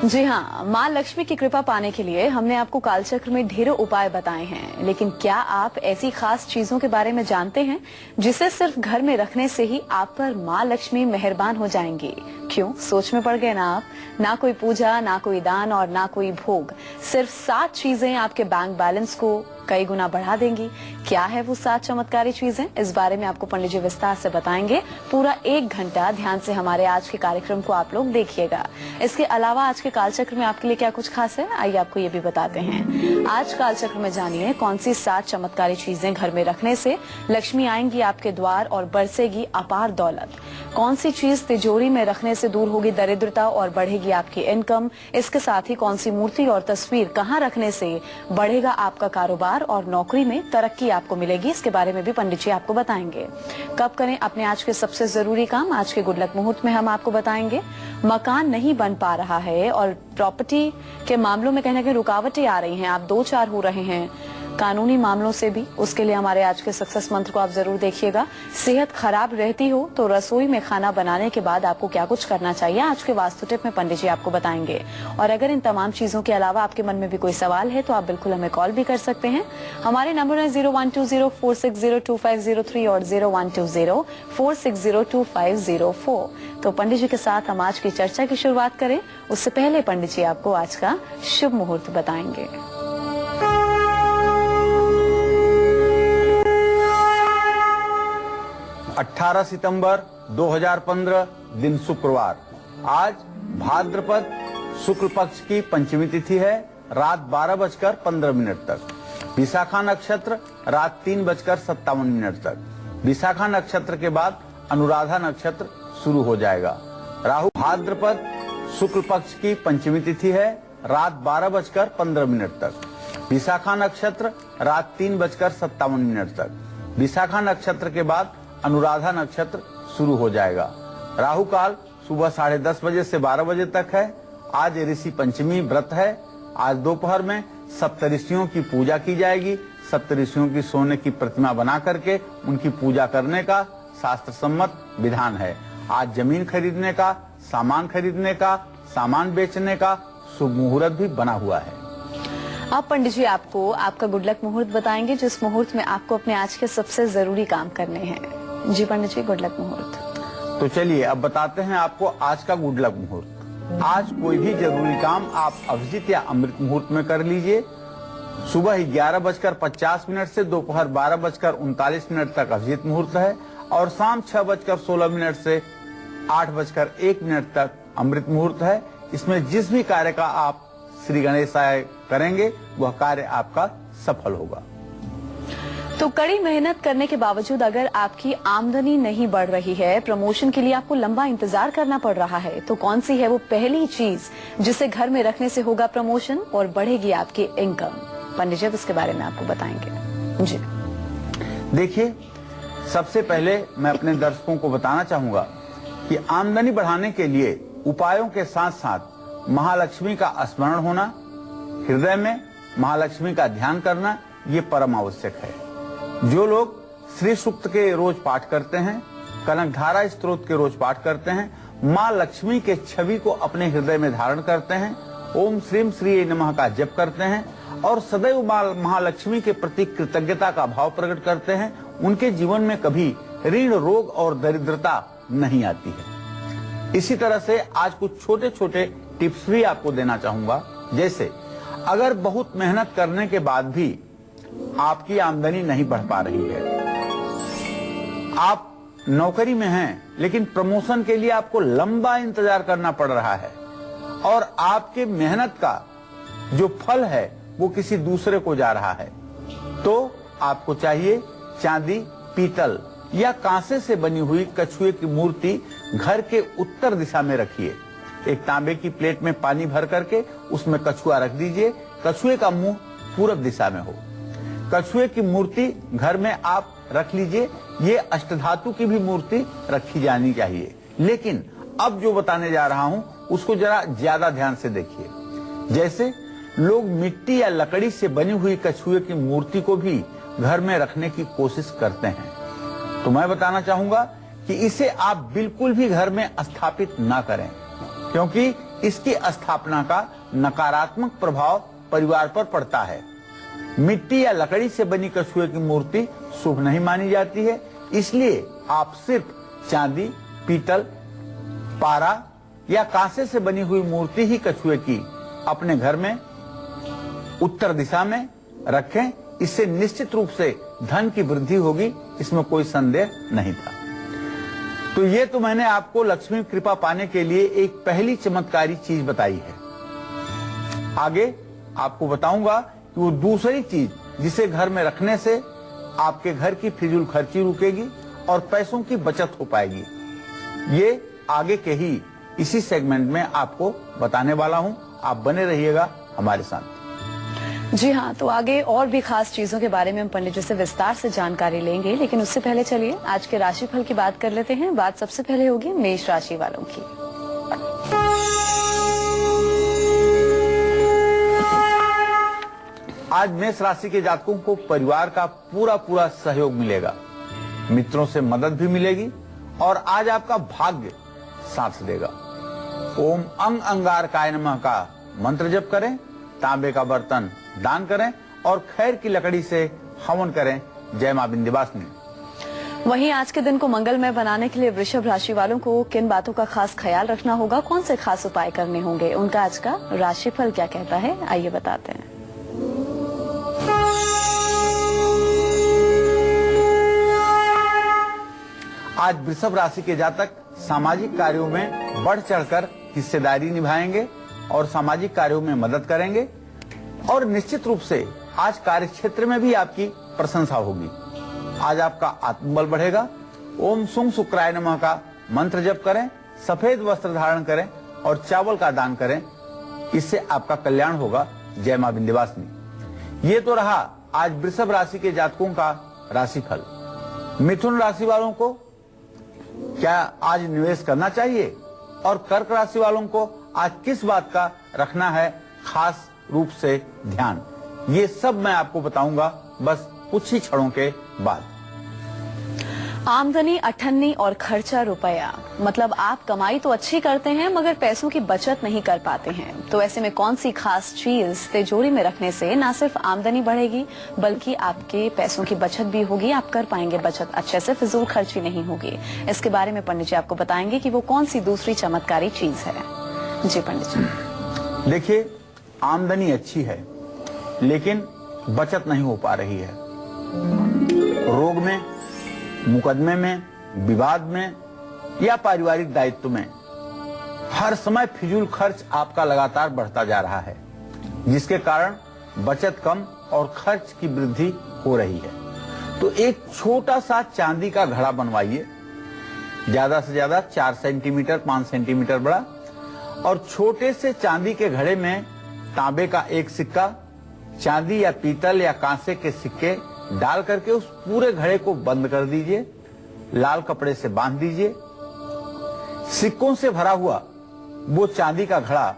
जी हाँ, माँ लक्ष्मी की कृपा पाने के लिए हमने आपको कालचक्र में ढेरों उपाय बताए हैं, लेकिन क्या आप ऐसी खास चीजों के बारे में जानते हैं जिसे सिर्फ घर में रखने से ही आप पर माँ लक्ष्मी मेहरबान हो जाएंगी? क्यों सोच में पड़ गए ना आप? ना कोई पूजा, ना कोई दान और ना कोई भोग, सिर्फ 7 चीजें आपके बैंक बैलेंस को कई गुना बढ़ा देंगी। क्या है वो 7 चमत्कारी चीजें? इस बारे में आपको पंडित जी विस्तार से बताएंगे। पूरा 1 घंटा ध्यान से हमारे आज के कार्यक्रम को आप लोग देखिएगा। इसके अलावा आज के कालचक्र में आपके लिए क्या कुछ खास है, आइए आपको ये भी बताते हैं। आज कालचक्र में जानिए कौन सी 7 चमत्कारी चीजें घर में रखने से लक्ष्मी आएंगी आपके द्वार और बरसेगी अपार दौलत। कौन सी चीज तिजोरी में रखने से दूर होगी दरिद्रता और बढ़ेगी आपकी इनकम। इसके साथ ही कौन सी मूर्ति और तस्वीर कहाँ रखने से बढ़ेगा आपका कारोबार और नौकरी में तरक्की आपको मिलेगी। इसके बारे में भी पंडित जी आपको बताएंगे। कब करें अपने आज के सबसे जरूरी काम, आज के गुड लक मुहूर्त में हम आपको बताएंगे। मकान नहीं बन पा रहा है और प्रॉपर्टी के मामलों में कहीं ना कहीं रुकावटें आ रही हैं, आप 2-4 हो रहे हैं कानूनी मामलों से भी, उसके लिए हमारे आज के सक्सेस मंत्र को आप जरूर देखिएगा। सेहत खराब रहती हो तो रसोई में खाना बनाने के बाद आपको क्या कुछ करना चाहिए, आज के वास्तु टिप में पंडित जी आपको बताएंगे। और अगर इन तमाम चीजों के अलावा आपके मन में भी कोई सवाल है तो आप बिल्कुल हमें कॉल भी कर सकते हैं। हमारे नंबर है 0120-460-2503 और 0120-460-2504। तो पंडित जी के साथ हम आज की चर्चा की शुरुआत करें, उससे पहले पंडित जी आपको आज का शुभ मुहूर्त बताएंगे। 18 सितंबर 2015 दिन शुक्रवार। आज भाद्रपद शुक्ल पक्ष की पंचमी तिथि है, रात 12:15 तक। विशाखा नक्षत्र रात 3:57 तक। विशाखा नक्षत्र के बाद अनुराधा नक्षत्र शुरू हो जाएगा। राहु भाद्रपद शुक्ल पक्ष की पंचमी तिथि है, रात 12:15 तक। विशाखा नक्षत्र रात 3:57 तक। विशाखा नक्षत्र के बाद अनुराधा नक्षत्र शुरू हो जाएगा। राहु काल सुबह 10:30 बजे से 12 बजे तक है। आज ऋषि पंचमी व्रत है। आज दोपहर में सप्तऋषियों की पूजा की जाएगी। सप्तऋषियों की सोने की प्रतिमा बना करके उनकी पूजा करने का शास्त्र सम्मत विधान है। आज जमीन खरीदने का, सामान खरीदने का, सामान बेचने का शुभ मुहूर्त भी बना हुआ है। अब पंडित जी आपको आपका गुड लक मुहूर्त बताएंगे, जिस मुहूर्त में आपको अपने आज के सबसे जरूरी काम करने हैं। जी पंडित जी, गुड लक मुहूर्त। तो चलिए अब बताते हैं आपको आज का गुड लक मुहूर्त। आज कोई भी जरूरी काम आप अभिजीत या अमृत मुहूर्त में कर लीजिए। सुबह 11:50 से दोपहर 12:39 तक अभिजीत मुहूर्त है और शाम 6:16 से 8:01 तक अमृत मुहूर्त है। इसमें जिस भी कार्य का आप श्री गणेशाय करेंगे वह कार्य आपका सफल होगा। तो कड़ी मेहनत करने के बावजूद अगर आपकी आमदनी नहीं बढ़ रही है, प्रमोशन के लिए आपको लंबा इंतजार करना पड़ रहा है, तो कौन सी है वो पहली चीज जिसे घर में रखने से होगा प्रमोशन और बढ़ेगी आपकी इनकम? पंडित जी इसके बारे में आपको बताएंगे। जी देखिए, सबसे पहले मैं अपने दर्शकों को बताना चाहूंगा कि आमदनी बढ़ाने के लिए उपायों के साथ साथ महालक्ष्मी का स्मरण होना, हृदय में महालक्ष्मी का ध्यान करना, ये परम आवश्यक है। जो लोग श्री सूक्त के रोज पाठ करते हैं, कनकधारा स्तोत्र के रोज पाठ करते हैं, माँ लक्ष्मी के छवि को अपने हृदय में धारण करते हैं, ओम श्रीम श्री नमः का जप करते हैं और सदैव महालक्ष्मी के प्रति कृतज्ञता का भाव प्रकट करते हैं, उनके जीवन में कभी ऋण, रोग और दरिद्रता नहीं आती है। इसी तरह से आज कुछ छोटे छोटे टिप्स भी आपको देना चाहूंगा। जैसे अगर बहुत मेहनत करने के बाद भी आपकी आमदनी नहीं बढ़ पा रही है, आप नौकरी में हैं लेकिन प्रमोशन के लिए आपको लंबा इंतजार करना पड़ रहा है और आपके मेहनत का जो फल है वो किसी दूसरे को जा रहा है, तो आपको चाहिए चांदी, पीतल या कांसे से बनी हुई कछुए की मूर्ति घर के उत्तर दिशा में रखिए। एक तांबे की प्लेट में पानी भर करके उसमें कछुआ रख दीजिए। कछुए का मुंह पूरब दिशा में हो। कछुए की मूर्ति घर में आप रख लीजिए। ये अष्टधातु की भी मूर्ति रखी जानी चाहिए। लेकिन अब जो बताने जा रहा हूं उसको जरा ज्यादा ध्यान से देखिए। जैसे लोग मिट्टी या लकड़ी से बनी हुई कछुए की मूर्ति को भी घर में रखने की कोशिश करते हैं, तो मैं बताना चाहूंगा कि इसे आप बिल्कुल भी घर में स्थापित ना करें, क्योंकि इसकी स्थापना का नकारात्मक प्रभाव परिवार पर पड़ता है। मिट्टी या लकड़ी से बनी कछुए की मूर्ति शुभ नहीं मानी जाती है, इसलिए आप सिर्फ चांदी, पीतल, पारा या कांसे से बनी हुई मूर्ति ही कछुए की अपने घर में उत्तर दिशा में रखें। इससे निश्चित रूप से धन की वृद्धि होगी, इसमें कोई संदेह नहीं था। तो ये तो मैंने आपको लक्ष्मी कृपा पाने के लिए एक पहली चमत्कारी चीज बताई है। आगे आपको बताऊंगा कि वो दूसरी चीज जिसे घर में रखने से आपके घर की फिजूल खर्ची रुकेगी और पैसों की बचत हो पाएगी। ये आगे के ही इसी सेगमेंट में आपको बताने वाला हूं। आप बने रहिएगा हमारे साथ। जी हाँ, तो आगे और भी खास चीजों के बारे में हम पंडित जी से विस्तार से जानकारी लेंगे, लेकिन उससे पहले चलिए आज के राशिफल की बात कर लेते हैं। बात सबसे पहले होगी मेष राशि वालों की। आज मेष राशि के जातकों को परिवार का पूरा सहयोग मिलेगा, मित्रों से मदद भी मिलेगी और आज आपका भाग्य साथ देगा। ओम अंग अंगारकाय नमः का मंत्र जप करें, तांबे का बर्तन दान करें और खैर की लकड़ी से हवन करें। जय मां विंध्यवासिनी। वहीं आज के दिन को मंगलमय बनाने के लिए वृषभ राशि वालों को किन बातों का खास ख्याल रखना होगा, कौन से खास उपाय करने होंगे, उनका आज का राशिफल क्या कहता है, आइए बताते हैं। आज वृषभ राशि के जातक सामाजिक कार्यों में बढ़ चढ़कर हिस्सेदारी निभाएंगे और सामाजिक कार्यों में मदद करेंगे और निश्चित रूप से आज कार्य क्षेत्र में भी आपकी प्रशंसा होगी। आज आपका आत्मबल बढ़ेगा। ओम सुंग शुक्राय नमः का मंत्र जप करें, सफेद वस्त्र धारण करें और चावल का दान करें, इससे आपका कल्याण होगा। जय मां विंध्यवासिनी। ये तो रहा आज वृषभ राशि के जातकों का राशिफल। मिथुन राशि वालों को क्या आज निवेश करना चाहिए और कर्क राशि वालों को आज किस बात का रखना है खास रूप से ध्यान, ये सब मैं आपको बताऊंगा बस कुछ ही क्षणों के बाद। आमदनी अठन्नी और खर्चा रुपया, मतलब आप कमाई तो अच्छी करते हैं मगर पैसों की बचत नहीं कर पाते हैं। तो ऐसे में कौन सी खास चीज तिजोरी में रखने से न सिर्फ आमदनी बढ़ेगी बल्कि आपके पैसों की बचत भी होगी, आप कर पाएंगे बचत अच्छे से, फिजूल खर्ची नहीं होगी। इसके बारे में पंडित जी आपको बताएंगे कि वो कौन सी दूसरी चमत्कारी चीज है। जी पंडित जी। देखिए, आमदनी अच्छी है लेकिन बचत नहीं हो पा रही है। रोग में, मुकदमे में, विवाद में या पारिवारिक दायित्व में हर समय फिजूल खर्च आपका लगातार बढ़ता जा रहा है, जिसके कारण बचत कम और खर्च की वृद्धि हो रही है। तो एक छोटा सा चांदी का घड़ा बनवाइए, ज्यादा से ज्यादा 4 सेंटीमीटर 5 सेंटीमीटर बड़ा, और छोटे से चांदी के घड़े में तांबे का एक सिक्का, चांदी या पीतल या कांसे के सिक्के डाल करके उस पूरे घड़े को बंद कर दीजिए, लाल कपड़े से बांध दीजिए। सिक्कों से भरा हुआ वो चांदी का घड़ा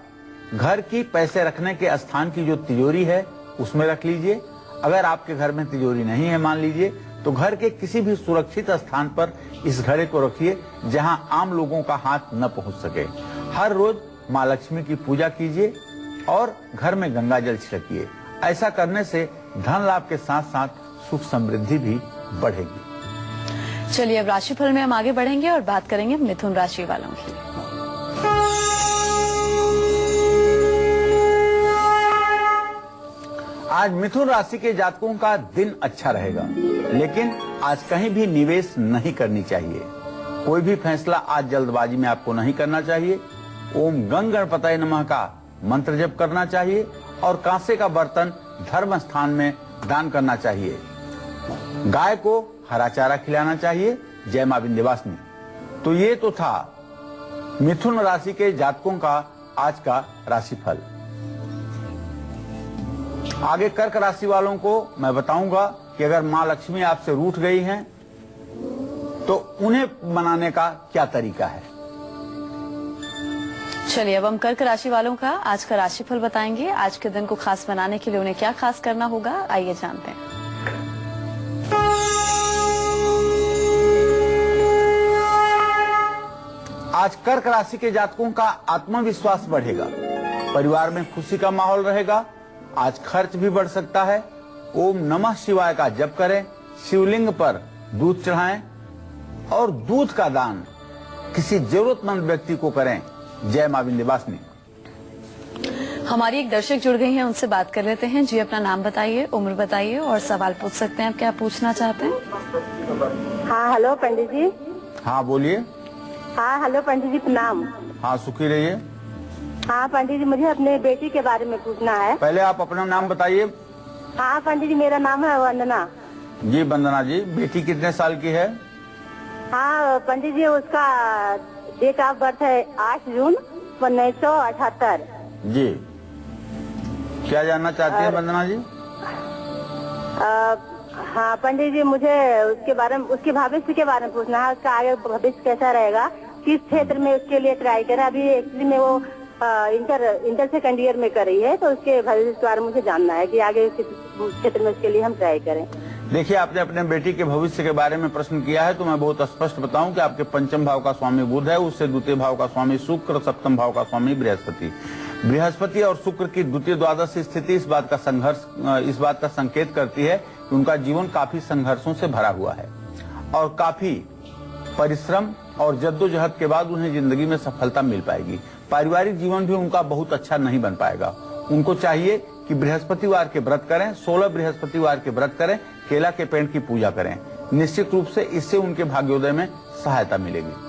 घर की पैसे रखने के स्थान की जो तिजोरी है उसमें रख लीजिए। अगर आपके घर में तिजोरी नहीं है मान लीजिए, तो घर के किसी भी सुरक्षित स्थान पर इस घड़े को रखिए जहां आम लोगों का हाथ न पहुंच सके। हर रोज मां लक्ष्मी की पूजा कीजिए और घर में गंगा जल छिड़किए। ऐसा करने से धन लाभ के साथ साथ सुख समृद्धि भी बढ़ेगी। चलिए अब राशिफल में हम आगे बढ़ेंगे और बात करेंगे मिथुन राशि वालों की। आज मिथुन राशि के जातकों का दिन अच्छा रहेगा, लेकिन आज कहीं भी निवेश नहीं करनी चाहिए। कोई भी फैसला आज जल्दबाजी में आपको नहीं करना चाहिए। ओम गंग गणपतये नमः का मंत्र जप करना चाहिए और कांसे का बर्तन धर्म स्थान में दान करना चाहिए। गाय को हरा चारा खिलाना चाहिए। जय मां विंध्यवासिनी। तो ये तो था मिथुन राशि के जातकों का आज का राशिफल। आगे कर्क राशि वालों को मैं बताऊंगा कि अगर मां लक्ष्मी आपसे रूठ गई हैं तो उन्हें मनाने का क्या तरीका है। चलिए अब हम कर्क राशि वालों का आज का राशिफल बताएंगे। आज के दिन को खास बनाने के लिए उन्हें क्या खास करना होगा, आइए जानते हैं। आज कर्क राशि के जातकों का आत्मविश्वास बढ़ेगा, परिवार में खुशी का माहौल रहेगा। आज खर्च भी बढ़ सकता है। ओम नमः शिवाय का जप करें, शिवलिंग पर दूध चढ़ाएं और दूध का दान किसी जरूरतमंद व्यक्ति को करें। जय मां विंध्यवासिनी। हमारी एक दर्शक जुड़ गई हैं, उनसे बात कर लेते हैं। जी, अपना नाम बताइए, उम्र बताइए और सवाल पूछ सकते हैं। आप क्या पूछना चाहते हैं? हाँ हेलो पंडित जी। हाँ बोलिए। हाँ हेलो पंडित जी, प्रणाम। हाँ सुखी रहिए। हाँ पंडित जी, मुझे अपने बेटी के बारे में पूछना है। पहले आप अपना नाम बताइए। हाँ पंडित जी, मेरा नाम है वंदना। जी वंदना जी, बेटी कितने साल की है? हाँ पंडित जी, उसका डेट ऑफ बर्थ है 8 जून 1978। जी, क्या जानना चाहते हैं वंदना जी? हाँ पंडित जी, मुझे उसके भविष्य के बारे में पूछना है। उसका आगे भविष्य कैसा रहेगा, किस क्षेत्र में उसके लिए ट्राई करें। अभी एक्चुअली में वो इंटर सेकेंड ईयर में कर रही है, तो उसके भविष्य के बारे में मुझे जानना है कि आगे किस क्षेत्र में उसके लिए हम ट्राई करें। देखिए, आपने अपने बेटी के भविष्य के बारे में प्रश्न किया है, तो मैं बहुत स्पष्ट बताऊं कि आपके पंचम भाव का स्वामी बुध है, उससे द्वितीय भाव का स्वामी शुक्र, सप्तम भाव का स्वामी बृहस्पति और शुक्र की द्वितीय द्वादश स्थिति इस बात का संकेत करती है कि उनका जीवन काफी संघर्षों से भरा हुआ है और काफी परिश्रम और जद्दोजहद के बाद उन्हें जिंदगी में सफलता मिल पाएगी। पारिवारिक जीवन भी उनका बहुत अच्छा नहीं बन पाएगा। उनको चाहिए कि बृहस्पतिवार के व्रत करें, 16 बृहस्पतिवार के व्रत करें, केला के पेड़ की पूजा करें। निश्चित रूप से इससे उनके भाग्योदय में सहायता मिलेगी।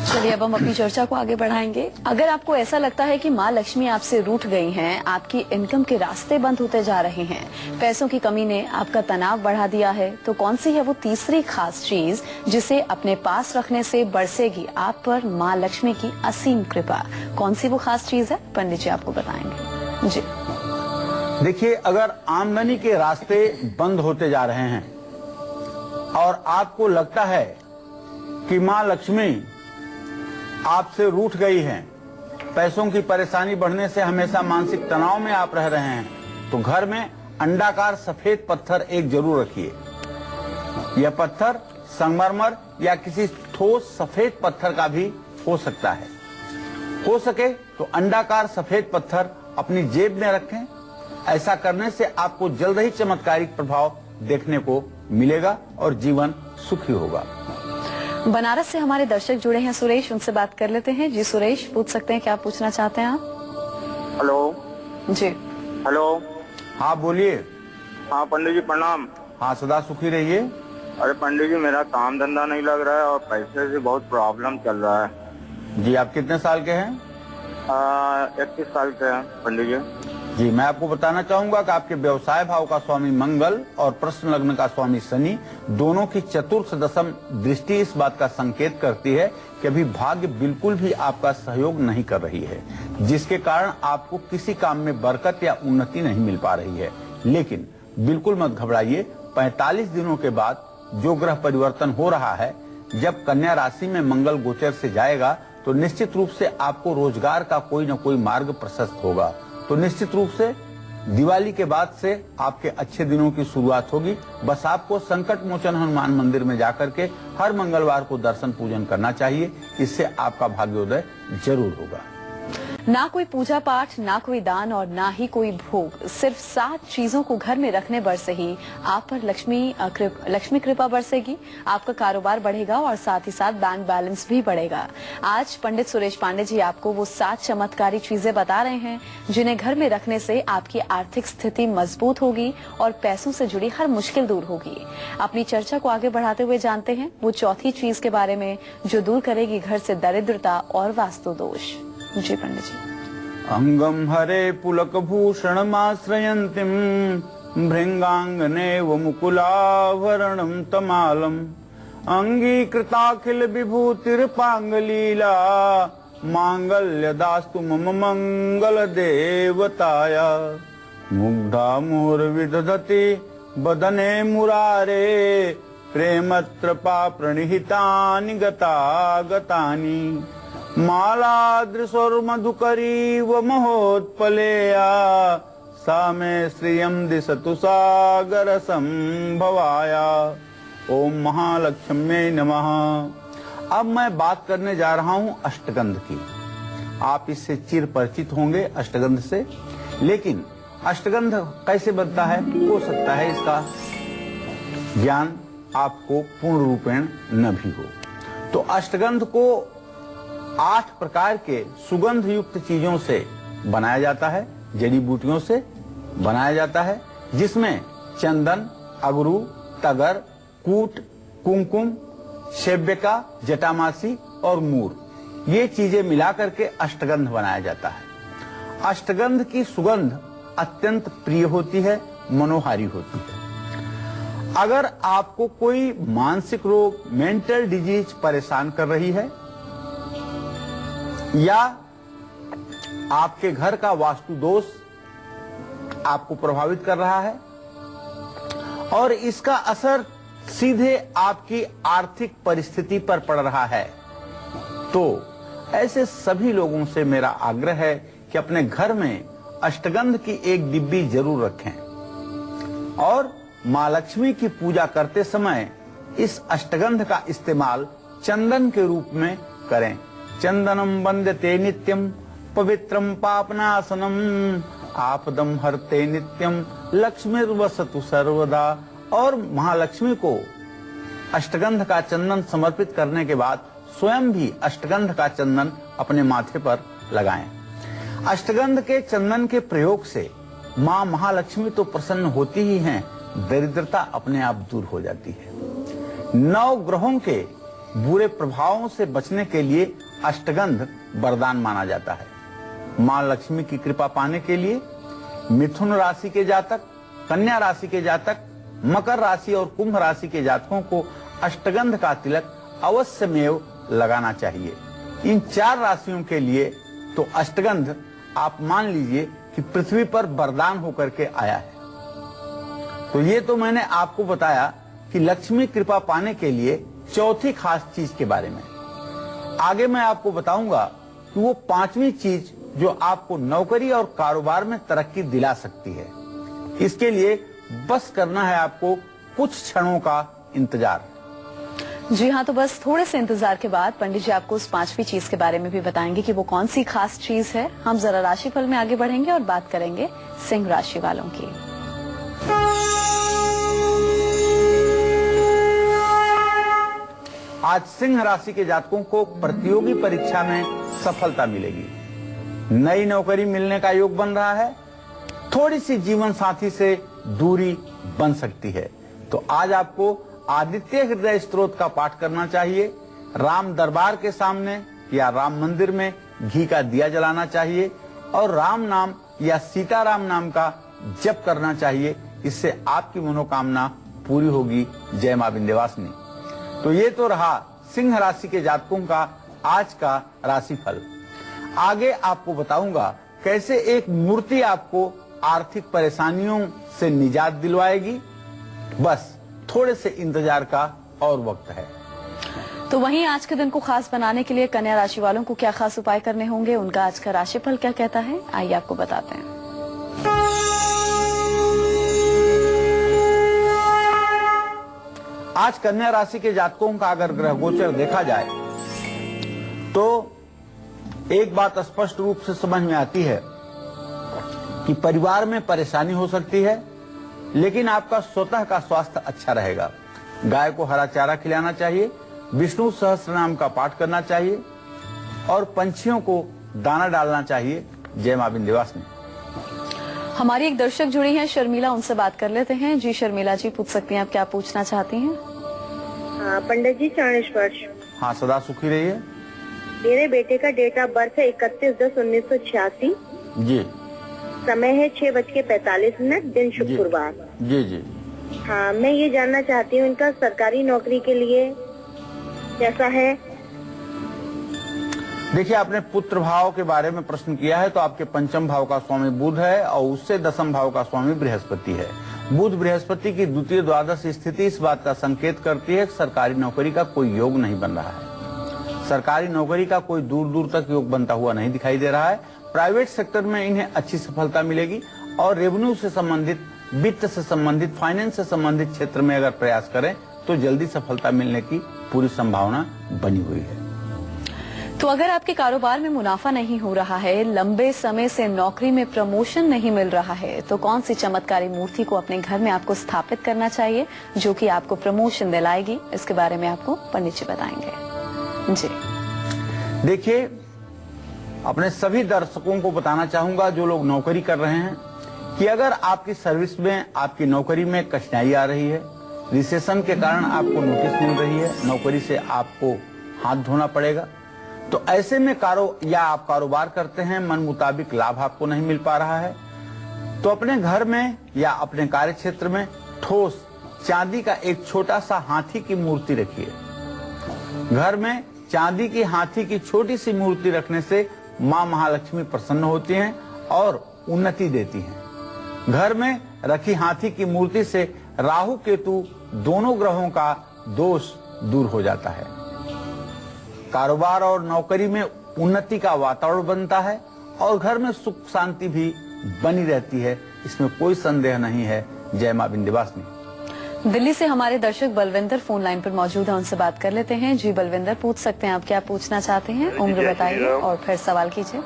चलिए, अब हम अपनी चर्चा को आगे बढ़ाएंगे। अगर आपको ऐसा लगता है कि माँ लक्ष्मी आपसे रूठ गई हैं, आपकी इनकम के रास्ते बंद होते जा रहे हैं, पैसों की कमी ने आपका तनाव बढ़ा दिया है, तो कौन सी है वो तीसरी खास चीज जिसे अपने पास रखने से बरसेगी आप पर माँ लक्ष्मी की असीम कृपा? कौन सी वो खास चीज है, पंडित जी आपको बताएंगे। जी देखिए, अगर आमदनी के रास्ते बंद होते जा रहे हैं और आपको लगता है कि माँ लक्ष्मी आपसे रूठ गई हैं, पैसों की परेशानी बढ़ने से हमेशा मानसिक तनाव में आप रह रहे हैं, तो घर में अंडाकार सफेद पत्थर एक जरूर रखिए। यह पत्थर संगमरमर या किसी ठोस सफेद पत्थर का भी हो सकता है। हो सके तो अंडाकार सफेद पत्थर अपनी जेब में रखें। ऐसा करने से आपको जल्द ही चमत्कारिक प्रभाव देखने को मिलेगा और जीवन सुखी होगा। बनारस से हमारे दर्शक जुड़े हैं सुरेश, उनसे बात कर लेते हैं। जी सुरेश, पूछ सकते हैं, क्या पूछना चाहते हैं आप? हेलो जी हेलो। हाँ बोलिए। हाँ पंडित जी प्रणाम। हाँ सदा सुखी रहिए। अरे पंडित जी, मेरा काम धंधा नहीं लग रहा है और पैसे से बहुत प्रॉब्लम चल रहा है। जी, आप कितने साल के हैं? 31 साल के हैं पंडित जी। जी, मैं आपको बताना चाहूंगा कि आपके व्यवसाय भाव का स्वामी मंगल और प्रश्न लग्न का स्वामी शनि दोनों की चतुर्थ दशम दृष्टि इस बात का संकेत करती है कि अभी भाग्य बिल्कुल भी आपका सहयोग नहीं कर रही है, जिसके कारण आपको किसी काम में बरकत या उन्नति नहीं मिल पा रही है। लेकिन बिल्कुल मत घबराइए, 45 दिनों के बाद जो ग्रह परिवर्तन हो रहा है, जब कन्या राशि में मंगल गोचर से जाएगा, तो निश्चित रूप से आपको रोजगार का कोई न कोई मार्ग प्रशस्त होगा। तो निश्चित रूप से दिवाली के बाद से आपके अच्छे दिनों की शुरुआत होगी। बस आपको संकट मोचन हनुमान मंदिर में जाकर के हर मंगलवार को दर्शन पूजन करना चाहिए। इससे आपका भाग्योदय जरूर होगा। ना कोई पूजा पाठ, ना कोई दान और ना ही कोई भोग, सिर्फ 7 चीजों को घर में रखने पर से ही आप पर लक्ष्मी कृपा बरसेगी। आपका कारोबार बढ़ेगा और साथ ही साथ बैंक बैलेंस भी बढ़ेगा। आज पंडित सुरेश पांडे जी आपको वो 7 चमत्कारी चीजें बता रहे हैं जिन्हें घर में रखने से आपकी आर्थिक स्थिति मजबूत होगी और पैसों से जुड़ी हर मुश्किल दूर होगी। अपनी चर्चा को आगे बढ़ाते हुए जानते हैं वो चौथी चीज के बारे में जो दूर करेगी घर से दरिद्रता और वास्तु दोष। जी पंडित जी। अंगम हरे पुलक भूषण माश्रयंतिम भृंगांगने व मुकुलाभरणम तमालम अंगीकृताखिल विभूतिर्पांगलीला मांगल्य दास्तु मम मंगल देवताया मुग्धा मुहुर्विदधति बदने मुरारे प्रेमत्रपा प्रणिहितानि गतागतानि मालादृशोर्मधुकरी व महोत्पलेया सा मे श्रियं दिशतु सागर संभवाया। ओम महालक्ष्म्यै नमः। अब मैं बात करने जा रहा हूं अष्टगंध की। आप इससे चिर परिचित होंगे अष्टगंध से, लेकिन अष्टगंध कैसे बनता है, हो सकता है इसका ज्ञान आपको पूर्ण रूपेण न भी हो। तो अष्टगंध को 8 प्रकार के सुगंध युक्त चीजों से बनाया जाता है, जड़ी बूटियों से बनाया जाता है, जिसमें चंदन, अगरू, तगर, कूट, कुमकुम, सेव्यका, जटामासी और मूर, ये चीजें मिलाकर के अष्टगंध बनाया जाता है। अष्टगंध की सुगंध अत्यंत प्रिय होती है, मनोहारी होती है। अगर आपको कोई मानसिक रोग, मेंटल डिजीज परेशान कर रही है, या आपके घर का वास्तु दोष आपको प्रभावित कर रहा है और इसका असर सीधे आपकी आर्थिक परिस्थिति पर पड़ रहा है, तो ऐसे सभी लोगों से मेरा आग्रह है कि अपने घर में अष्टगंध की एक डिब्बी जरूर रखें और मां लक्ष्मी की पूजा करते समय इस अष्टगंध का इस्तेमाल चंदन के रूप में करें। चंदनम वंदते नित्यम पवित्रम पापनाशनम आपदम हरते नित्यम लक्ष्मीर्वसतु सर्वदा। और महालक्ष्मी को अष्टगंध का चंदन समर्पित करने के बाद स्वयं भी अष्टगंध का चंदन अपने माथे पर लगाएं। अष्टगंध के चंदन के प्रयोग से मां महालक्ष्मी तो प्रसन्न होती ही हैं, दरिद्रता अपने आप दूर हो जाती है। 9 ग्रहों के बुरे प्रभावों से बचने के लिए अष्टगंध वरदान माना जाता है। मां लक्ष्मी की कृपा पाने के लिए मिथुन राशि के जातक, कन्या राशि के जातक, मकर राशि और कुंभ राशि के जातकों को अष्टगंध का तिलक अवश्यमेव लगाना चाहिए। इन 4 राशियों के लिए तो अष्टगंध आप मान लीजिए कि पृथ्वी पर वरदान होकर के आया है। तो ये तो मैंने आपको बताया कि लक्ष्मी कृपा पाने के लिए चौथी खास चीज के बारे में। आगे मैं आपको बताऊंगा कि वो 5वीं चीज जो आपको नौकरी और कारोबार में तरक्की दिला सकती है। इसके लिए बस करना है आपको कुछ क्षणों का इंतजार। जी हाँ, तो बस थोड़े से इंतजार के बाद पंडित जी आपको उस 5वीं चीज के बारे में भी बताएंगे कि वो कौन सी खास चीज है। हम जरा राशिफल में आगे बढ़ेंगे और बात करेंगे सिंह राशि वालों की। आज सिंह राशि के जातकों को प्रतियोगी परीक्षा में सफलता मिलेगी। नई नौकरी मिलने का योग बन रहा है। थोड़ी सी जीवन साथी से दूरी बन सकती है। तो आज आपको आदित्य हृदय स्तोत्र का पाठ करना चाहिए। राम दरबार के सामने या राम मंदिर में घी का दिया जलाना चाहिए और राम नाम या सीताराम नाम का जप करना चाहिए। इससे आपकी मनोकामना पूरी होगी। जय मां विंध्यवासिनी। तो ये तो रहा सिंह राशि के जातकों का आज का राशिफल। आगे आपको बताऊंगा कैसे एक मूर्ति आपको आर्थिक परेशानियों से निजात दिलवाएगी। बस थोड़े से इंतजार का और वक्त है। तो वहीं आज के दिन को खास बनाने के लिए कन्या राशि वालों को क्या खास उपाय करने होंगे, उनका आज का राशिफल क्या कहता है, आइए आपको बताते हैं। आज कन्या राशि के जातकों का अगर ग्रह गोचर देखा जाए तो एक बात स्पष्ट रूप से समझ में आती है कि परिवार में परेशानी हो सकती है, लेकिन आपका स्वतः का स्वास्थ्य अच्छा रहेगा। गाय को हरा चारा खिलाना चाहिए, विष्णु सहस्त्र नाम का पाठ करना चाहिए और पंछियों को दाना डालना चाहिए। जय मां विंध्यवासिनी। हमारी एक दर्शक जुड़ी हैं शर्मिला, उनसे बात कर लेते हैं। जी शर्मिला जी, पूछ सकती हैं आप क्या पूछना चाहती हैं? हाँ पंडित जी, 40 वर्ष। हाँ, सदा सुखी रहिए। मेरे बेटे का डेट ऑफ बर्थ है 31/10/1986। जी। समय है 6:45, दिन शुक्रवार। जी जी। हाँ, मैं ये जानना चाहती हूँ इनका सरकारी नौकरी के लिए कैसा है। देखिए, आपने पुत्र भाव के बारे में प्रश्न किया है तो आपके पंचम भाव का स्वामी बुध है और उससे दसम भाव का स्वामी बृहस्पति है। बुध बृहस्पति की द्वितीय द्वादश स्थिति इस बात का संकेत करती है कि सरकारी नौकरी का कोई योग नहीं बन रहा है। सरकारी नौकरी का कोई दूर दूर तक योग बनता हुआ नहीं दिखाई दे रहा है। प्राइवेट सेक्टर में इन्हें अच्छी सफलता मिलेगी और रेवेन्यू से संबंधित, वित्त से संबंधित, फाइनेंस से संबंधित क्षेत्र में अगर प्रयास करें तो जल्दी सफलता मिलने की पूरी संभावना बनी हुई है। तो अगर आपके कारोबार में मुनाफा नहीं हो रहा है, लंबे समय से नौकरी में प्रमोशन नहीं मिल रहा है, तो कौन सी चमत्कारी मूर्ति को अपने घर में आपको स्थापित करना चाहिए जो कि आपको प्रमोशन दिलाएगी? इसके बारे में आपको पंडित जी बताएंगे। जी देखिए, अपने सभी दर्शकों को बताना चाहूंगा जो लोग नौकरी कर रहे हैं कि अगर आपकी सर्विस में, आपकी नौकरी में कठिनाई आ रही है, रिसेशन के कारण आपको नोटिस मिल रही है, नौकरी से आपको हाथ धोना पड़ेगा, तो ऐसे में आप कारोबार करते हैं, मन मुताबिक लाभ आपको नहीं मिल पा रहा है, तो अपने घर में या अपने कार्य क्षेत्र में ठोस चांदी का एक छोटा सा हाथी की मूर्ति रखिए। घर में चांदी की हाथी की छोटी सी मूर्ति रखने से मां महालक्ष्मी प्रसन्न होती हैं और उन्नति देती हैं। घर में रखी हाथी की मूर्ति से राहु केतु दोनों ग्रहों का दोष दूर हो जाता है। कारोबार और नौकरी में उन्नति का वातावरण बनता है और घर में सुख शांति भी बनी रहती है, इसमें कोई संदेह नहीं है। जय मां विंध्यवासिनी। दिल्ली से हमारे दर्शक बलविंदर फोन लाइन पर मौजूद है, उनसे बात कर लेते हैं। जी बलविंदर, पूछ सकते हैं आप क्या पूछना चाहते हैं? उम्र बताइए और फिर सवाल कीजिए।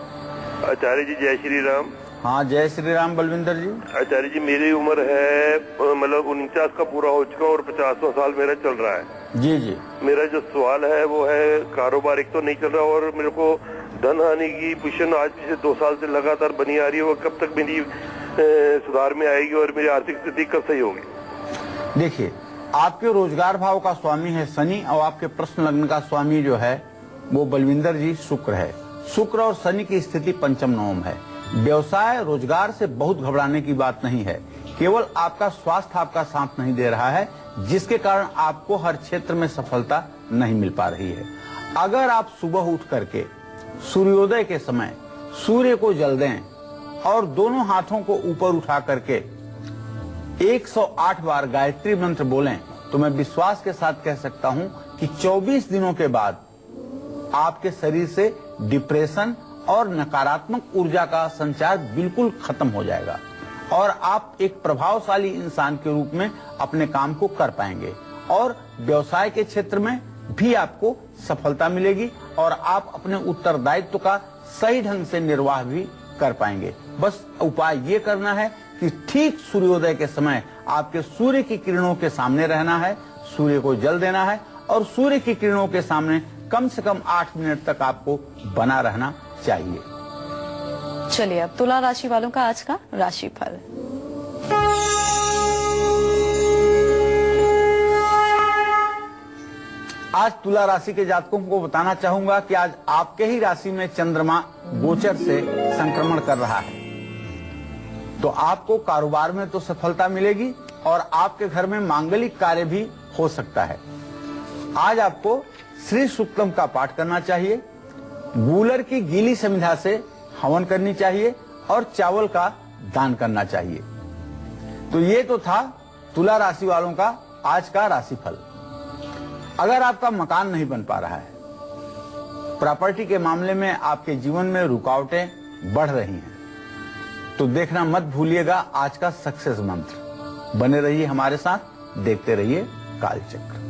आचार्य जी जय श्री राम। हाँ, जय श्री राम बलविंदर जी। आचार्य जी, मेरी उम्र है मतलब 49 का पूरा हो चुका और 50वां साल मेरा चल रहा है। जी जी। मेरा जो सवाल है वो है, कारोबार एक तो नहीं चल रहा और मेरे को धन हानि की पोजीशन आज पिछले 2 साल से लगातार बनी आ रही है। वो कब तक मेरी सुधार में आएगी और मेरी आर्थिक स्थिति कब सही होगी? देखिए, आपके रोजगार भाव का स्वामी है शनि और आपके प्रश्न लग्न का स्वामी जो है वो बलविंदर जी शुक्र है। शुक्र और शनि की स्थिति पंचम नवम है। व्यवसाय रोजगार से बहुत घबराने की बात नहीं है, केवल आपका स्वास्थ्य आपका साथ नहीं दे रहा है, जिसके कारण आपको हर क्षेत्र में सफलता नहीं मिल पा रही है। अगर आप सुबह उठ करके सूर्योदय के समय सूर्य को जल दें और दोनों हाथों को ऊपर उठा करके 108 बार गायत्री मंत्र बोलें, तो मैं विश्वास के साथ कह सकता हूं कि 24 दिनों के बाद आपके शरीर से डिप्रेशन और नकारात्मक ऊर्जा का संचार बिल्कुल खत्म हो जाएगा और आप एक प्रभावशाली इंसान के रूप में अपने काम को कर पाएंगे और व्यवसाय के क्षेत्र में भी आपको सफलता मिलेगी और आप अपने उत्तरदायित्व का सही ढंग से निर्वाह भी कर पाएंगे। बस उपाय ये करना है कि ठीक सूर्योदय के समय आपके सूर्य की किरणों के सामने रहना है, सूर्य को जल देना है और सूर्य की किरणों के सामने कम से कम 8 मिनट तक आपको बना रहना चाहिए। चलिए, अब तुला राशि वालों का आज का राशिफल। आज तुला राशि के जातकों को बताना चाहूंगा कि आज आपके ही राशि में चंद्रमा गोचर से संक्रमण कर रहा है, तो आपको कारोबार में तो सफलता मिलेगी और आपके घर में मांगलिक कार्य भी हो सकता है। आज आपको श्री सूक्तम का पाठ करना चाहिए, गूलर की गीली समिधा से हवन करनी चाहिए और चावल का दान करना चाहिए। तो ये तो था तुला राशि वालों का आज का राशिफल। अगर आपका मकान नहीं बन पा रहा है, प्रॉपर्टी के मामले में आपके जीवन में रुकावटें बढ़ रही हैं, तो देखना मत भूलिएगा आज का सक्सेस मंत्र। बने रहिए हमारे साथ, देखते रहिए कालचक्र।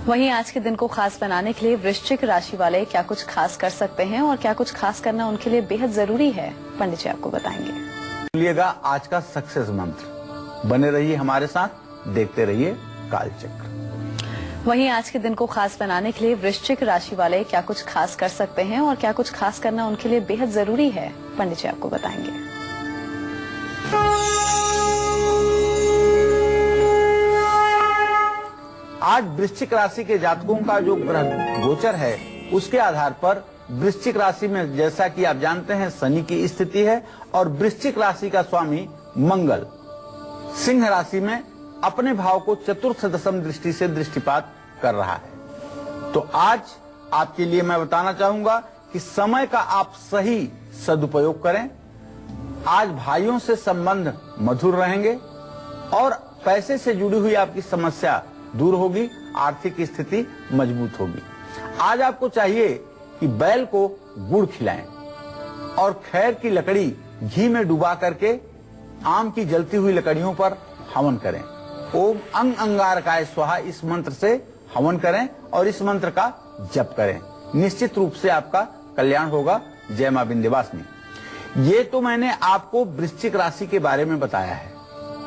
वहीं आज के दिन को खास बनाने के लिए वृश्चिक राशि वाले क्या कुछ खास कर सकते हैं और क्या कुछ खास करना उनके लिए बेहद जरूरी है, पंडित जी आपको बताएंगे। भूलिएगा आज का सक्सेस मंत्र। बने रहिए हमारे साथ, देखते रहिए कालचक्र। वहीं आज के दिन को खास बनाने के लिए वृश्चिक राशि वाले क्या कुछ खास कर सकते हैं और क्या कुछ खास करना उनके लिए बेहद जरूरी है, पंडित जी आपको बताएंगे। आज वृश्चिक राशि के जातकों का जो ग्रह गोचर है उसके आधार पर वृश्चिक राशि में, जैसा कि आप जानते हैं, शनि की स्थिति है और वृश्चिक राशि का स्वामी मंगल सिंह राशि में अपने भाव को चतुर्थ दशम दृष्टि से दृष्टिपात कर रहा है। तो आज आपके लिए मैं बताना चाहूंगा कि समय का आप सही सदुपयोग करें। आज भाइयों से संबंध मधुर रहेंगे और पैसे से जुड़ी हुई आपकी समस्या दूर होगी, आर्थिक स्थिति मजबूत होगी। आज आपको चाहिए कि बैल को गुड़ खिलाएं और खैर की लकड़ी घी में डुबा करके आम की जलती हुई लकड़ियों पर हवन करें। ओम अंग अंगारकाय स्वाहा इस मंत्र से हवन करें और इस मंत्र का जप करें। निश्चित रूप से आपका कल्याण होगा। जय मां विंध्यवासिनी। ये तो मैंने आपको वृश्चिक राशि के बारे में बताया है।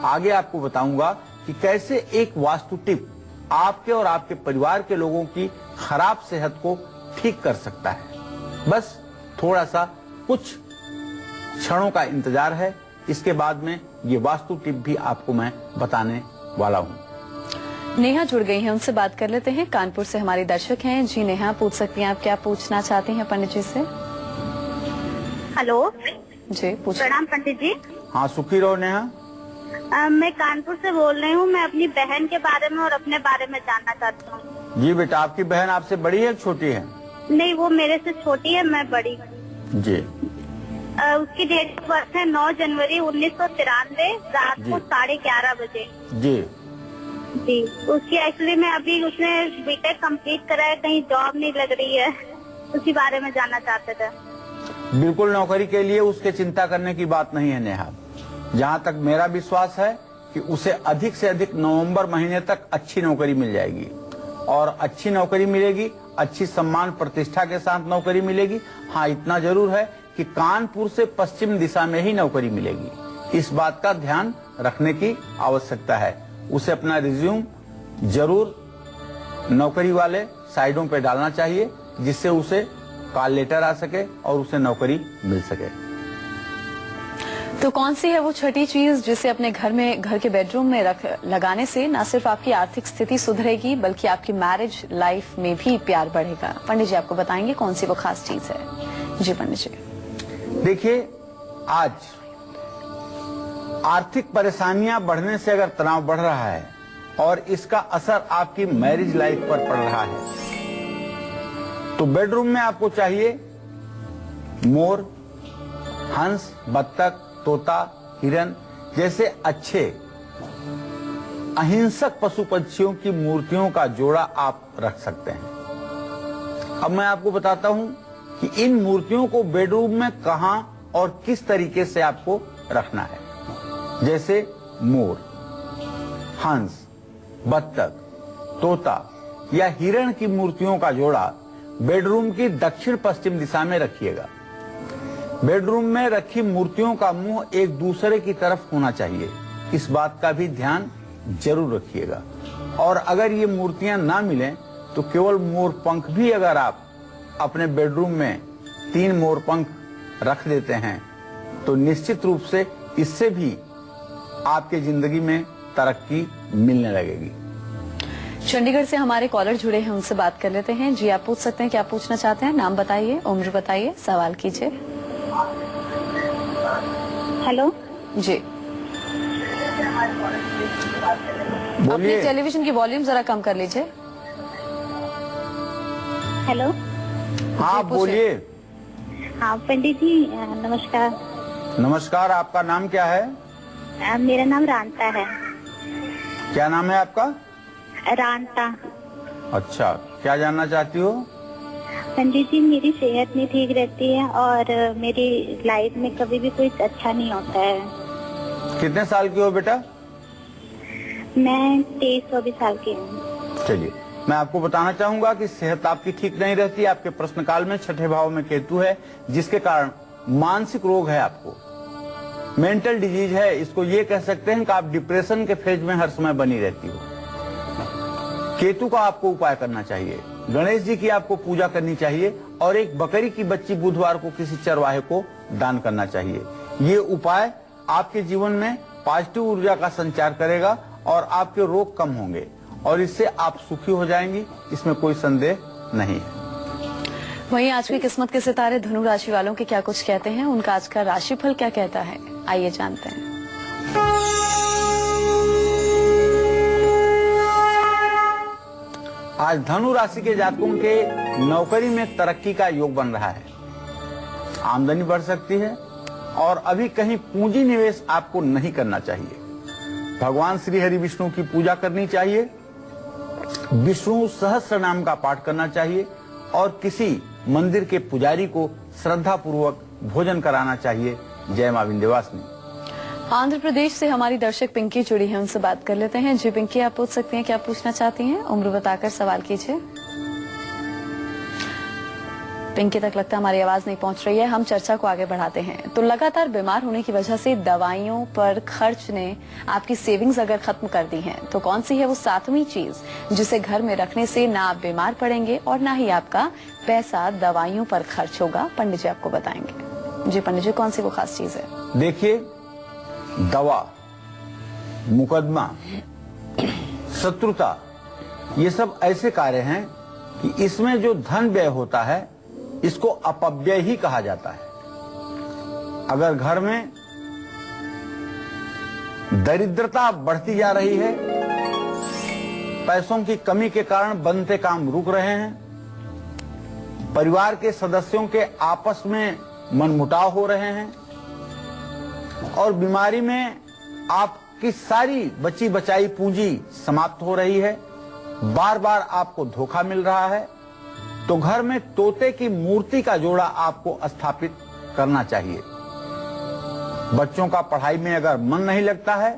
आगे आपको बताऊंगा कि कैसे एक वास्तु टिप आपके और आपके परिवार के लोगों की खराब सेहत को ठीक कर सकता है। बस थोड़ा सा कुछ क्षणों का इंतजार है। इसके बाद में ये वास्तु टिप भी आपको मैं बताने वाला हूँ। नेहा जुड़ गई हैं, उनसे बात कर लेते हैं। कानपुर से हमारे दर्शक हैं। जी नेहा, पूछ सकती हैं आप क्या पूछना चाहती हैं पंडित जी से? हेलो जी पूछ। प्रणाम पंडित जी। हाँ, सुखी रहो नेहा। मैं कानपुर से बोल रही हूँ। मैं अपनी बहन के बारे में और अपने बारे में जानना चाहती हूँ। जी बेटा, आपकी बहन आपसे बड़ी है छोटी है? नहीं, वो मेरे से छोटी है, मैं बड़ी। जी। उसकी डेट ऑफ बर्थ है 9 जनवरी 1993 रात को 11:30 बजे। जी जी। उसकी एक्चुअली में अभी उसने बीटेक कंप्लीट करा है, कहीं जॉब नहीं लग रही है, उसी बारे में जानना चाहते थे। बिल्कुल नौकरी के लिए उसके चिंता करने की बात नहीं है नेहा। जहाँ तक मेरा विश्वास है कि उसे अधिक से अधिक नवंबर महीने तक अच्छी नौकरी मिल जाएगी और अच्छी नौकरी मिलेगी, अच्छी सम्मान प्रतिष्ठा के साथ नौकरी मिलेगी। हाँ, इतना जरूर है कि कानपुर से पश्चिम दिशा में ही नौकरी मिलेगी। इस बात का ध्यान रखने की आवश्यकता है। उसे अपना रिज्यूम जरूर नौकरी वाले साइडों पे डालना चाहिए, जिससे उसे कॉल लेटर आ सके और उसे नौकरी मिल सके। तो कौन सी है वो छठी चीज जिसे अपने घर में, घर के बेडरूम में लगाने से न सिर्फ आपकी आर्थिक स्थिति सुधरेगी बल्कि आपकी मैरिज लाइफ में भी प्यार बढ़ेगा? पंडित जी आपको बताएंगे कौन सी वो खास चीज है। जी पंडित जी। देखिए, आज आर्थिक परेशानियां बढ़ने से अगर तनाव बढ़ रहा है और इसका असर आपकी मैरिज लाइफ पर पड़ रहा है, तो बेडरूम में आपको चाहिए मोर, हंस, बत्तख, तोता, हिरन जैसे अच्छे अहिंसक पशु पक्षियों की मूर्तियों का जोड़ा आप रख सकते हैं। अब मैं आपको बताता हूं कि इन मूर्तियों को बेडरूम में कहां और किस तरीके से आपको रखना है। जैसे मोर, हंस, बत्तख, तोता या हिरण की मूर्तियों का जोड़ा बेडरूम की दक्षिण पश्चिम दिशा में रखिएगा। बेडरूम में रखी मूर्तियों का मुंह एक दूसरे की तरफ होना चाहिए। इस बात का भी ध्यान जरूर रखिएगा। और अगर ये मूर्तियां ना मिलें तो केवल मोर पंख भी अगर आप अपने बेडरूम में 3 मोर पंख रख देते हैं तो निश्चित रूप से इससे भी आपके जिंदगी में तरक्की मिलने लगेगी। चंडीगढ़ से हमारे कॉलर जुड़े हैं, उनसे बात कर लेते हैं। जी आप पूछ सकते हैं, क्या पूछना चाहते हैं? नाम बताइए, उम्र बताइए, सवाल कीजिए। हेलो जी अपने टेलीविजन की वॉल्यूम जरा कम कर लीजिए। हेलो। हाँ बोलिए। हाँ पंडित जी नमस्कार। नमस्कार, आपका नाम क्या है? मेरा नाम रांता है। क्या नाम है आपका? रांता। अच्छा, क्या जानना चाहती हो? पंडित जी मेरी सेहत नहीं ठीक रहती है और मेरी लाइफ में कभी भी कुछ अच्छा नहीं होता है। कितने साल की हो बेटा? मैं 23-24 साल की हूँ। चलिए, मैं आपको बताना चाहूंगा कि सेहत आपकी ठीक नहीं रहती। आपके प्रश्न काल में छठे भाव में केतु है, जिसके कारण मानसिक रोग है, आपको मेंटल डिजीज है। इसको ये कह सकते हैं कि आप डिप्रेशन के फेज में हर समय बनी रहती हो। केतु का आपको उपाय करना चाहिए। गणेश जी की आपको पूजा करनी चाहिए और एक बकरी की बच्ची बुधवार को किसी चरवाहे को दान करना चाहिए। ये उपाय आपके जीवन में पॉजिटिव ऊर्जा का संचार करेगा और आपके रोग कम होंगे और इससे आप सुखी हो जाएंगी, इसमें कोई संदेह नहीं है। वहीं आज की किस्मत के सितारे धनु राशि वालों के क्या कुछ कहते हैं, उनका आज का राशिफल क्या कहता है, आइए जानते हैं। आज धनु राशि के जातकों के नौकरी में तरक्की का योग बन रहा है। आमदनी बढ़ सकती है और अभी कहीं पूंजी निवेश आपको नहीं करना चाहिए। भगवान श्री हरि विष्णु की पूजा करनी चाहिए, विष्णु सहस्त्र नाम का पाठ करना चाहिए और किसी मंदिर के पुजारी को श्रद्धा पूर्वक भोजन कराना चाहिए। जय मां विंध्यवासिनी। आंध्र प्रदेश से हमारी दर्शक पिंकी जुड़ी है, उनसे बात कर लेते हैं। जी पिंकी, आप पूछ सकती हैं, क्या पूछना चाहती हैं? उम्र बताकर सवाल कीजिए। पिंकी तक लगता है हमारी आवाज नहीं पहुंच रही है। हम चर्चा को आगे बढ़ाते हैं। तो लगातार बीमार होने की वजह से दवाइयों पर खर्च ने आपकी सेविंग्स अगर खत्म कर दी है, तो कौन सी है वो 7वीं चीज जिसे घर में रखने से ना आप बीमार पड़ेंगे और ना ही आपका पैसा दवाइयों पर खर्च होगा? पंडित जी आपको बताएंगे। जी पंडित जी, कौन सी वो खास चीज है? देखिए, दवा, मुकदमा, शत्रुता, ये सब ऐसे कार्य हैं कि इसमें जो धन व्यय होता है इसको अपव्यय ही कहा जाता है। अगर घर में दरिद्रता बढ़ती जा रही है, पैसों की कमी के कारण बनते काम रुक रहे हैं, परिवार के सदस्यों के आपस में मनमुटाव हो रहे हैं और बीमारी में आपकी सारी बची बचाई पूंजी समाप्त हो रही है, बार बार आपको धोखा मिल रहा है, तो घर में तोते की मूर्ति का जोड़ा आपको स्थापित करना चाहिए। बच्चों का पढ़ाई में अगर मन नहीं लगता है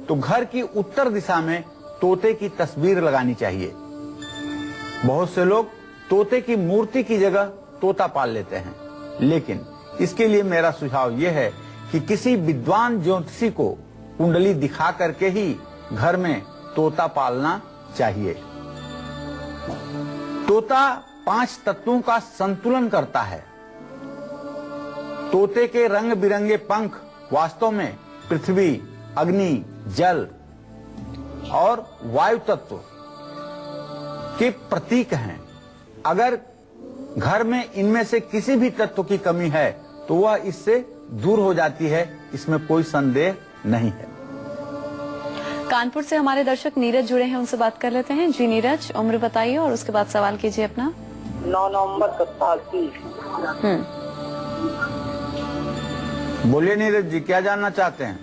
तो घर की उत्तर दिशा में तोते की तस्वीर लगानी चाहिए। बहुत से लोग तोते की मूर्ति की जगह तोता पाल लेते हैं, लेकिन इसके लिए मेरा सुझाव यह है कि किसी विद्वान ज्योतिषी को कुंडली दिखा करके ही घर में तोता पालना चाहिए। तोता 5 तत्वों का संतुलन करता है। तोते के रंग बिरंगे पंख वास्तव में पृथ्वी, अग्नि, जल और वायु तत्व के प्रतीक हैं। अगर घर में इनमें से किसी भी तत्व की कमी है तो वह इससे दूर हो जाती है, इसमें कोई संदेह नहीं है। कानपुर से हमारे दर्शक नीरज जुड़े हैं, उनसे बात कर लेते हैं। जी नीरज, उम्र बताइए और उसके बाद सवाल कीजिए अपना। 9 नवंबर 87। बोलिए नीरज जी, क्या जानना चाहते हैं?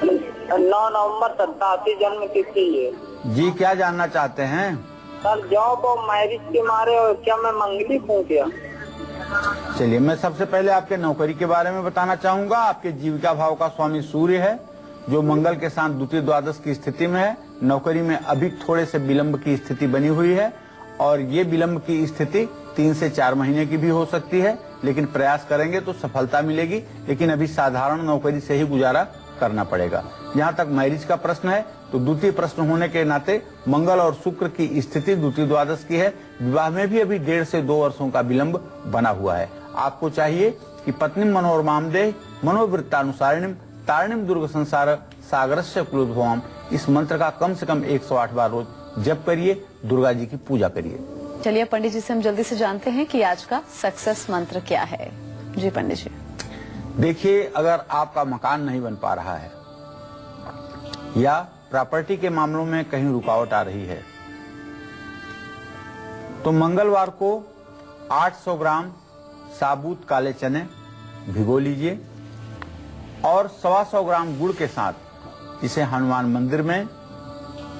9 नवंबर 87 जन्म तिथि है जी, क्या जानना चाहते हैं? सर, जॉब और मैरिज के मारे और क्या मैं मंगलिक हूँ क्या? चलिए, मैं सबसे पहले आपके नौकरी के बारे में बताना चाहूंगा। आपके जीविका भाव का स्वामी सूर्य है, जो मंगल के साथ द्वितीय द्वादश की स्थिति में है। नौकरी में अभी थोड़े से विलंब की स्थिति बनी हुई है और ये विलंब की स्थिति 3 से 4 महीने की भी हो सकती है, लेकिन प्रयास करेंगे तो सफलता मिलेगी। लेकिन अभी साधारण नौकरी से ही गुजारा करना पड़ेगा। जहाँ तक मैरिज का प्रश्न है तो द्वितीय प्रश्न होने के नाते मंगल और शुक्र की स्थिति द्वितीय द्वादश की है। विवाह में भी अभी 1.5 से 2 वर्षों का विलंब बना हुआ है। आपको चाहिए कि पत्नी मनोरमाम देह मनोवृत्तानुसारिणीम तारिणीम दुर्ग संसार सागरस्य कुलोद्भवम, इस मंत्र का कम से कम 108 बार रोज जप करिए, दुर्गा जी की पूजा करिए। चलिए पंडित जी से हम जल्दी से जानते हैं कि आज का सक्सेस मंत्र क्या है। जी पंडित जी। देखिए, अगर आपका मकान नहीं बन पा रहा है या प्रॉपर्टी के मामलों में कहीं रुकावट आ रही है तो मंगलवार को 800 ग्राम साबुत काले चने भिगो लीजिए और 125 ग्राम गुड़ के साथ इसे हनुमान मंदिर में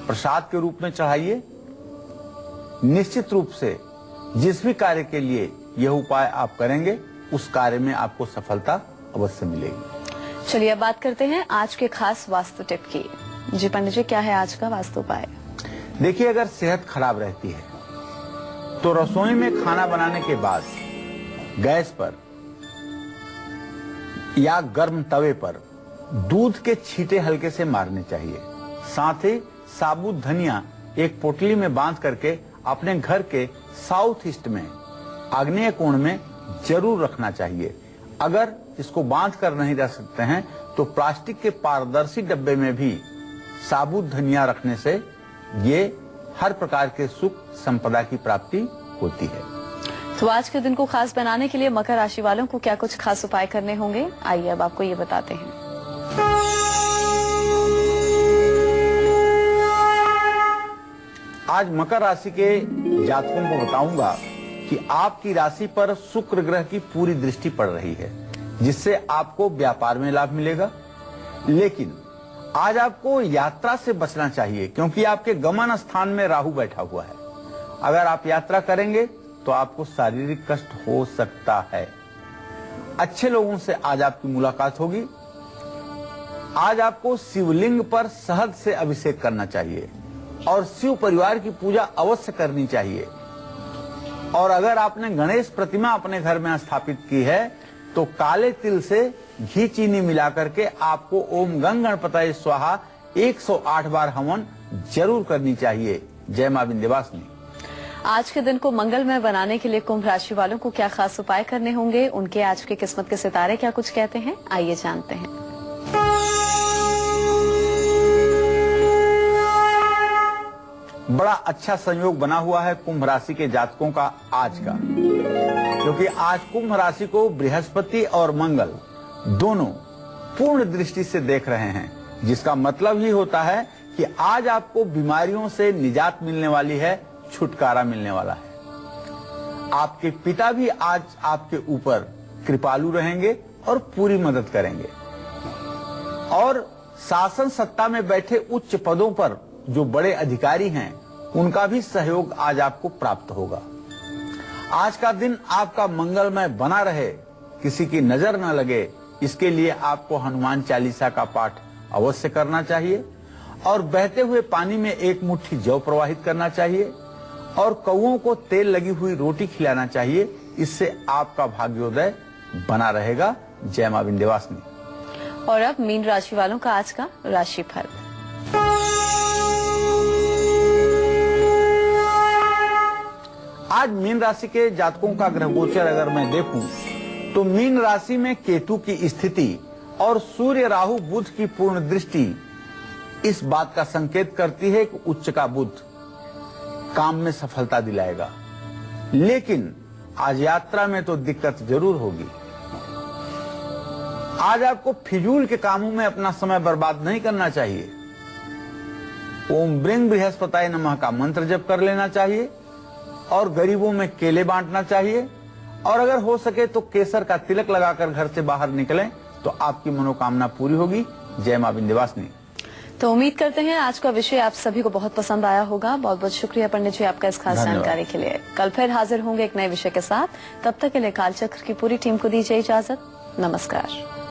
प्रसाद के रूप में चढ़ाइए। निश्चित रूप से जिस भी कार्य के लिए यह उपाय आप करेंगे उस कार्य में आपको सफलता अवश्य मिलेगी। चलिए अब बात करते हैं आज के खास वास्तु टिप की। जी पंडित जी, क्या है आज का वास्तु उपाय? देखिए, अगर सेहत खराब रहती है तो रसोई में खाना बनाने के बाद गैस पर या गर्म तवे पर दूध के छींटे हल्के से मारने चाहिए। साथ ही साबुत धनिया एक पोटली में बांध करके अपने घर के साउथ ईस्ट में आग्नेय कोण में जरूर रखना चाहिए। अगर इसको बांध कर नहीं रख सकते हैं तो प्लास्टिक के पारदर्शी डब्बे में भी साबुत धनिया रखने से ये हर प्रकार के सुख संपदा की प्राप्ति होती है। तो आज के दिन को खास बनाने के लिए मकर राशि वालों को क्या कुछ खास उपाय करने होंगे, आइए अब आपको ये बताते हैं। आज मकर राशि के जातकों को बताऊंगा कि आपकी राशि पर शुक्र ग्रह की पूरी दृष्टि पड़ रही है, जिससे आपको व्यापार में लाभ मिलेगा। लेकिन आज आपको यात्रा से बचना चाहिए, क्योंकि आपके गमन स्थान में राहु बैठा हुआ है। अगर आप यात्रा करेंगे तो आपको शारीरिक कष्ट हो सकता है। अच्छे लोगों से आज आपकी मुलाकात होगी। आज आपको शिवलिंग पर शहद से अभिषेक करना चाहिए और शिव परिवार की पूजा अवश्य करनी चाहिए। और अगर आपने गणेश प्रतिमा अपने घर में स्थापित की है तो काले तिल से घी चीनी मिलाकर के आपको ओम गंग गणपतये स्वाहा 108 बार हवन जरूर करनी चाहिए। जय मां विंध्यवासिनी। आज के दिन को मंगलमय बनाने के लिए कुंभ राशि वालों को क्या खास उपाय करने होंगे, उनके आज के किस्मत के सितारे क्या कुछ कहते हैं, आइए जानते हैं। बड़ा अच्छा संयोग बना हुआ है कुंभ राशि के जातकों का आज का, क्योंकि आज कुंभ राशि को बृहस्पति और मंगल दोनों पूर्ण दृष्टि से देख रहे हैं, जिसका मतलब ही होता है कि आज आपको बीमारियों से निजात मिलने वाली है, छुटकारा मिलने वाला है। आपके पिता भी आज आपके ऊपर कृपालु रहेंगे और पूरी मदद करेंगे। और शासन सत्ता में बैठे उच्च पदों पर जो बड़े अधिकारी हैं, उनका भी सहयोग आज आपको प्राप्त होगा। आज का दिन आपका मंगलमय बना रहे, किसी की नजर न लगे, इसके लिए आपको हनुमान चालीसा का पाठ अवश्य करना चाहिए और बहते हुए पानी में एक मुट्ठी जौ प्रवाहित करना चाहिए और कौओं को तेल लगी हुई रोटी खिलाना चाहिए। इससे आपका भाग्योदय बना रहेगा। जय मां विंध्यवासिनी। और अब मीन राशि वालों का आज का राशिफल। आज मीन राशि के जातकों का ग्रह गोचर अगर मैं देखूं तो मीन राशि में केतु की स्थिति और सूर्य राहु बुध की पूर्ण दृष्टि इस बात का संकेत करती है कि उच्च का बुध काम में सफलता दिलाएगा, लेकिन आज यात्रा में तो दिक्कत जरूर होगी। आज आपको फिजूल के कामों में अपना समय बर्बाद नहीं करना चाहिए। ओम ब्रिंग बृहस्पतये नमः का मंत्र जप कर लेना चाहिए और गरीबों में केले बांटना चाहिए और अगर हो सके तो केसर का तिलक लगाकर घर से बाहर निकलें तो आपकी मनोकामना पूरी होगी। जय मां विंध्यवासिनी। तो उम्मीद करते हैं आज का विषय आप सभी को बहुत पसंद आया होगा। बहुत बहुत शुक्रिया पंडित जी आपका इस खास जानकारी के लिए। कल फिर हाजिर होंगे एक नए विषय के साथ। तब तक के लिए कालचक्र की पूरी टीम को दीजिए इजाजत। नमस्कार।